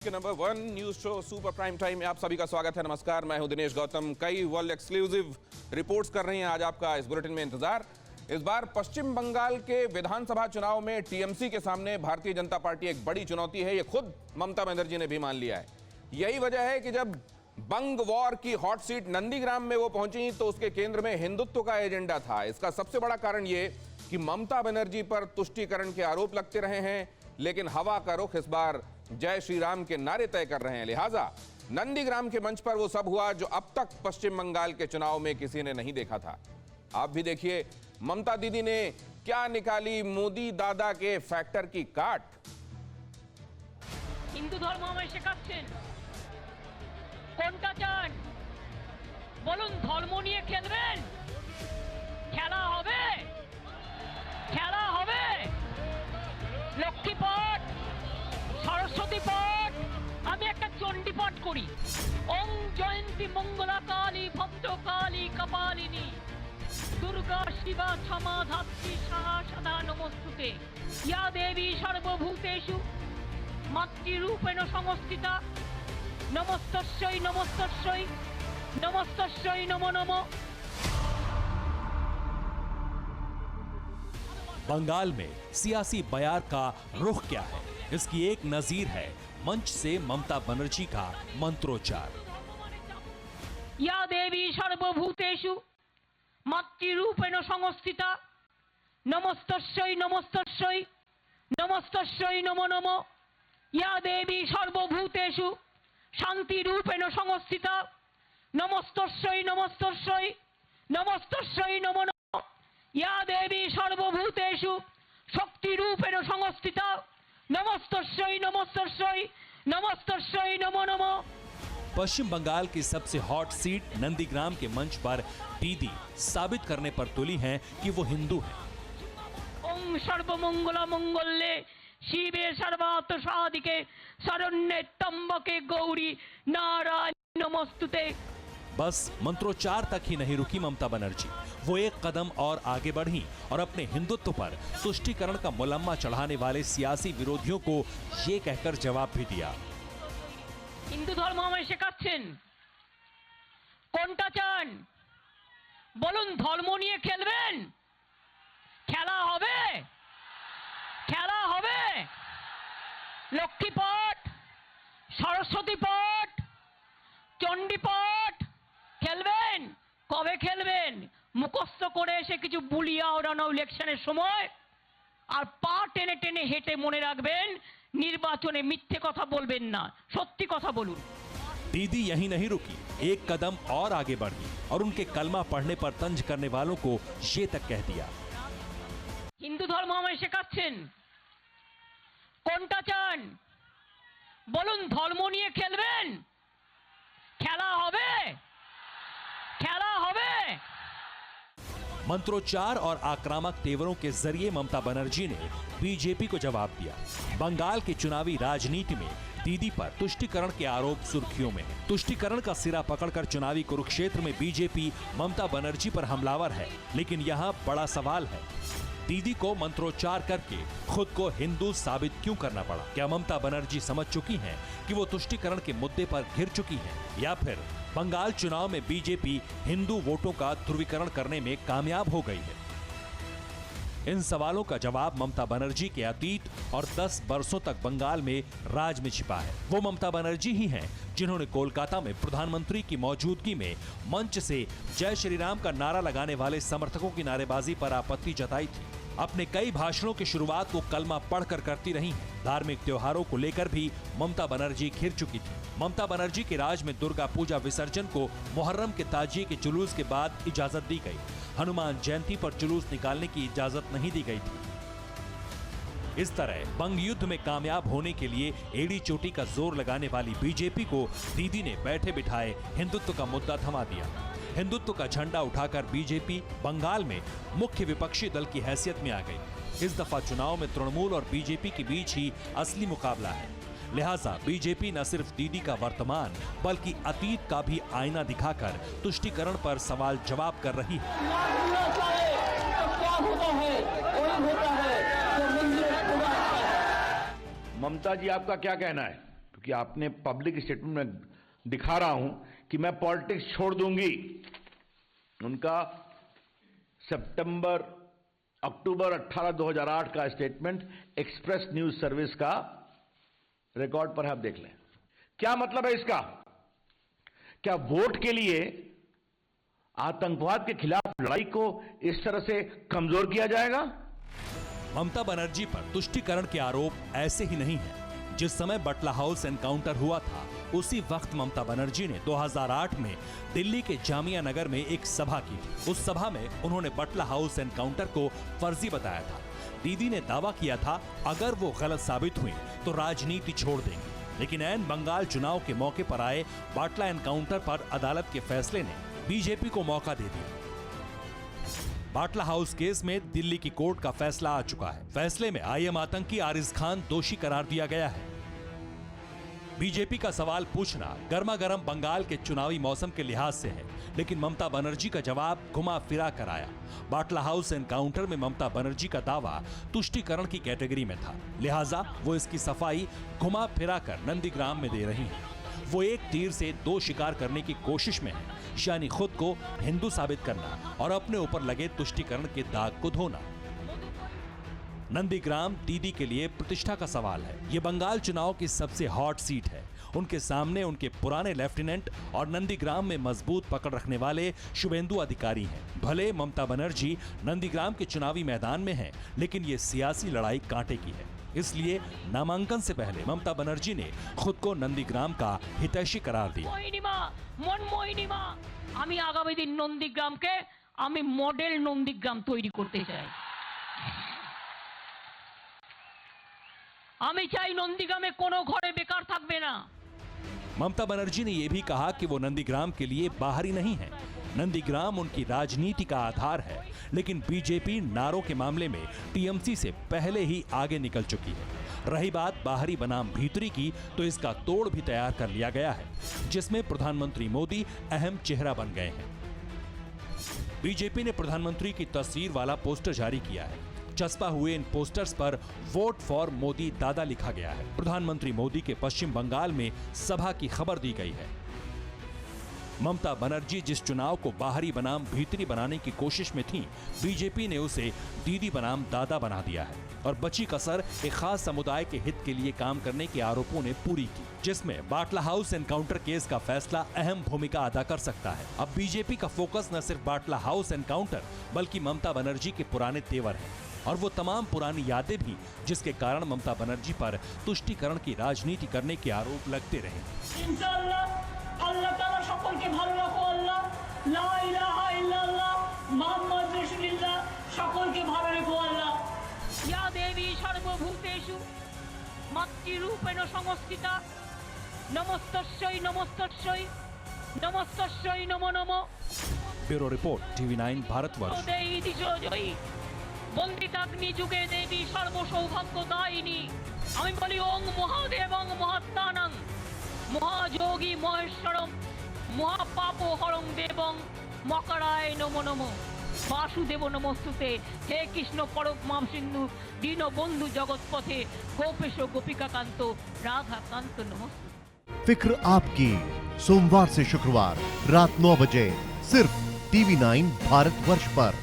के number 1 news show super prime time में आप सभी का स्वागत है। नमस्कार, मैं हूं दिनेश गौतम। कई वर्ल्ड एक्सक्लूसिव रिपोर्ट्स कर रही हैं आज आपका इस बुलेटिन में इंतजार। इस बार पश्चिम बंगाल के विधानसभा चुनाव में टीएमसी के सामने भारतीय जनता पार्टी एक बड़ी चुनौती है। ये खुद ममता बनर्जी ने भी मान लिया है। यही वजह है कि जब बंग वॉर की हॉट सीट नंदीग्राम में वो पहुंची तो उसके केंद्र में हिंदुत्व का एजेंडा था। इसका सबसे बड़ा कारण ये कि ममता बनर्जी पर तुष्टीकरण के आरोप लगते रहे हैं, लेकिन हवा का रुख इस बार जय श्री राम के नारे तय कर रहे हैं। लिहाजा नंदीग्राम के मंच पर वो सब हुआ जो अब तक पश्चिम बंगाल के चुनाव में किसी ने नहीं देखा था। आप भी देखिए ममता दीदी ने क्या निकाली मोदी दादा के फैक्टर की काट। हिंदू धर्म हमें শেখাচ্ছেন কোনটা চান বলুন। ধর্ম নিয়ে খেলবেন, খেলা হবে, খেলা হবে। লক্ষ্মী পাঠ, সরস্বতী পাঠ, আমি একটা চণ্ডী পাঠ করি। ওম জয়ন্তী মঙ্গলা কালী ভদ্রকালী কপালিনী দুর্গা শিবা ক্ষমা ধাত্রী সাহা সদা নমস্তুতে ইয়া দেবী সর্বভূতেষু মাতৃরূপেণ সংস্থিতা नमस्तस्यै नमस्तस्यै नमस्तस्यै नमो नमो। बंगाल में सियासी बयार का रुख क्या है, इसकी एक नजीर है मंच से ममता बनर्जी का मंत्रोच्चार। या देवी सर्वभूतेषु मातृरूपेण संस्थिता नमस्तस्यै नमस्तस्यै नमस्तस्यै नमो नमो। या देवी सर्वभूतेषु शांति रूपेण संस्थिता नमस्तस्यै नमस्तस्यै नमस्तस्यै नमो नमो। या देवी सर्वभूतेषु शक्ति रूपेण संस्थिता नमस्तस्यै नमस्तस्यै नमस्तस्यै नमो नमो। पश्चिम बंगाल की सबसे हॉट सीट नंदीग्राम के मंच पर दीदी साबित करने पर तुली हैं कि वो हिंदू हैं। ओम सर्वमंगल मंगल्ये शिवे सर्वार्थ साधिके शरण्ये त्र्यंबके गौरी नारायणी नमोस्तुते। बस मंत्रोच्चार तक ही नहीं रुकी ममता बनर्जी, वो एक कदम और आगे बढ़ी और अपने हिंदुत्व पर तुष्टीकरण का मुलम्मा चढ़ाने वाले सियासी विरोधियों को ये कहकर जवाब भी दिया। हिंदू धर्म हमें শেখাচ্ছেন কোনটা চান বলুন। ধর্ম নিয়ে খেলবেন, খেলা হবে, খেলা হবে। লক্ষ্মী পাঠ, সরস্বতী পাঠ, চণ্ডী পাঠ খেলবেন। কবে খেলবেন? মুখস্থ করে এসে কিছু বুলিয়া ওড়ানো ইলেকশনের সময় আর পা টেনে টেনে হেঁটে মনে রাখবেন নির্বাচনে মিথ্যে কথা বলবেন না, সত্যি কথা বলুন। दीदी यहीं नहीं रुकी, एक कदम और आगे बढ़ी और उनके कलमा पढ़ने पर तंज करने वालों को ये तक कह दिया। हिंदू धर्म हमें শেখাচ্ছেন কোনটা চান বলুন। ধর্ম নিয়ে খেলবেন, খেলা হবে, খেলা হবে। मंत्रोच्चार और आक्रामक तेवरों के जरिए ममता बनर्जी ने बीजेपी को जवाब दिया। बंगाल की चुनावी राजनीति में दीदी पर तुष्टीकरण के आरोप सुर्खियों में है। तुष्टीकरण का सिरा पकड़कर चुनावी कुरुक्षेत्र में बीजेपी ममता बनर्जी पर हमलावर है, लेकिन यहाँ बड़ा सवाल है, दीदी को मंत्रोच्चार करके खुद को हिंदू साबित क्यों करना पड़ा? क्या ममता बनर्जी समझ चुकी हैं कि वो तुष्टीकरण के मुद्दे पर घिर चुकी हैं, या फिर बंगाल चुनाव में बीजेपी हिंदू वोटों का ध्रुवीकरण करने में कामयाब हो गई है? इन सवालों का जवाब ममता बनर्जी के अतीत और 10 वर्षों तक बंगाल में राज में छिपा है। वो ममता बनर्जी ही हैं जिन्होंने कोलकाता में प्रधानमंत्री की मौजूदगी में मंच से जय श्री राम का नारा लगाने वाले समर्थकों की नारेबाजी पर आपत्ति जताई थी। अपने कई भाषणों की शुरुआत को कलमा पढ़कर करती रही हैं। धार्मिक त्योहारों को लेकर भी ममता बनर्जी घिर चुकी थी। ममता बनर्जी के राज में दुर्गा पूजा विसर्जन को मुहर्रम के ताजिए के जुलूस के बाद इजाजत दी गई। हनुमान जयंती पर जुलूस निकालने की इजाजत नहीं दी गई थी। इस तरह बंग युद्ध में कामयाब होने के लिए एड़ी चोटी का जोर लगाने वाली बीजेपी को दीदी ने बैठे बिठाए हिंदुत्व का मुद्दा थमा दिया। हिंदुत्व का झंडा उठाकर बीजेपी बंगाल में मुख्य विपक्षी दल की हैसियत में आ गई। इस दफा चुनाव में तृणमूल और बीजेपी के बीच ही असली मुकाबला है। लिहाजा बीजेपी न सिर्फ दीदी का वर्तमान बल्कि अतीत का भी आईना दिखाकर तुष्टीकरण पर सवाल जवाब कर रही है। ममता जी, आपका क्या कहना है? क्योंकि आपने पब्लिक स्टेटमेंट में दिखा रहा हूं कि मैं पॉलिटिक्स छोड़ दूंगी। उनका अक्टूबर 18, 2008 का स्टेटमेंट एक्सप्रेस न्यूज सर्विस का रिकॉर्ड पर आप देख लें। क्या मतलब है इसका? क्या वोट के लिए आतंकवाद के खिलाफ लड़ाई को इस तरह से कमजोर किया जाएगा? ममता बनर्जी पर तुष्टीकरण के आरोप ऐसे ही नहीं है। जिस समय बटला हाउस एनकाउंटर हुआ था, उसी वक्त ममता बनर्जी ने 2008 में दिल्ली के जामिया नगर में एक सभा की थी। उस सभा में उन्होंने बटला हाउस एनकाउंटर को फर्जी बताया था। दीदी ने दावा किया था अगर वो गलत साबित हुई तो राजनीति छोड़ देंगे। लेकिन ऐन बंगाल चुनाव के मौके पर आए बाटला एनकाउंटर पर अदालत के फैसले ने बीजेपी को मौका दे दिया। बाटला हाउस केस में दिल्ली की कोर्ट का फैसला आ चुका है। फैसले में आईएम आतंकी आरिज खान दोषी करार दिया गया है। बीजेपी का सवाल पूछना गर्मा गर्म बंगाल के चुनावी मौसम के लिहाज से है, लेकिन ममता बनर्जी का जवाब घुमा फिरा कर आया। बाटला हाउस एनकाउंटर में ममता बनर्जी का दावा तुष्टीकरण की कैटेगरी में था, लिहाजा वो इसकी सफाई घुमा फिरा कर नंदीग्राम में दे रही हैं। वो एक तीर से दो शिकार करने की कोशिश में है, यानी खुद को हिंदू साबित करना और अपने ऊपर लगे तुष्टीकरण के दाग को धोना। नंदीग्राम दीदी के लिए प्रतिष्ठा का सवाल है। ये बंगाल चुनाव की सबसे हॉट सीट है। उनके सामने उनके पुराने लेफ्टिनेंट और नंदीग्राम में मजबूत पकड़ रखने वाले शुभेंदु अधिकारी हैं। भले ममता बनर्जी नंदीग्राम के चुनावी मैदान में हैं, लेकिन ये सियासी लड़ाई कांटे की है। इसलिए नामांकन से पहले ममता बनर्जी ने खुद को नंदीग्राम का हितैषी करार दिया। আমি আগামী দিন নন্দীগ্রামকে আমি মডেল নন্দীগ্রাম তৈরি করতে চাই। আমি চাই নন্দীগ্রামে কোনো ঘরে বেকার থাকবে না। ममता बनर्जी ने यह भी कहा कि वो नंदीग्राम के लिए बाहरी नहीं है। नंदीग्राम उनकी राजनीति का आधार है, लेकिन बीजेपी नारों के मामले में टीएमसी से पहले ही आगे निकल चुकी है। रही बात बाहरी बनाम भीतरी की, तो इसका तोड़ भी तैयार कर लिया गया है, जिसमें प्रधानमंत्री मोदी अहम चेहरा बन गए हैं। बीजेपी ने प्रधानमंत्री की तस्वीर वाला पोस्टर जारी किया है। चस्पा हुए इन पोस्टर्स पर वोट फॉर मोदी दादा लिखा गया है। प्रधानमंत्री मोदी के पश्चिम बंगाल में सभा की खबर दी गई है। ममता बनर्जी जिस चुनाव को बाहरी बनाम भीतरी बनाने की कोशिश में थी, बीजेपी ने उसे दीदी बनाम दादा बना दिया है और बची कसर एक खास समुदाय के हित के लिए काम करने के आरोपों ने पूरी की, जिसमें बाटला हाउस एनकाउंटर केस का फैसला अहम भूमिका अदा कर सकता है। अब बीजेपी का फोकस न सिर्फ बाटला हाउस एनकाउंटर बल्कि ममता बनर्जी के पुराने तेवर है और वो तमाम पुरानी यादें भी, जिसके कारण ममता बनर्जी पर तुष्टीकरण की राजनीति करने के आरोप लगते रहे। আল্লাহ তাআলা সকলকে ভালো রাখো। আল্লাহ লা ইলাহা ইল্লাল্লাহ মুহাম্মদ রাসূলুল্লাহ সকলকে ভালো রেখো। আল্লাহ ইয়া দেবী সর্বভূতেষু মাতৃরূপেণ সংস্থিতা নমস্তস্যৈ নমস্তস্যৈ নমস্তস্যৈ নমো নমো। Bureau report TV9 Bharatvarsh. দেই দিশোজয়ী বন্দিতাগ্নি যুগে দেবী সর্বসৌভাগ্যদায়িনী। আমি বলি ওং মহাদেবং মহাত্মানং মহাযোগী মহেশ্বরম মহাপাপহরং দেবং মকরায় নমো নমো। বাসুদেব নমস্তুতে। হে কৃষ্ণ পরম সিন্ধু দীনবন্ধু জগৎপথে গোপেশ গোপিকাকান্ত রাধাকান্ত নমস্তুতে। फिक्र आपकी, सोमवार से शुक्रवार रात 9 बजे सिर्फ TV9 भारतवर्ष पर।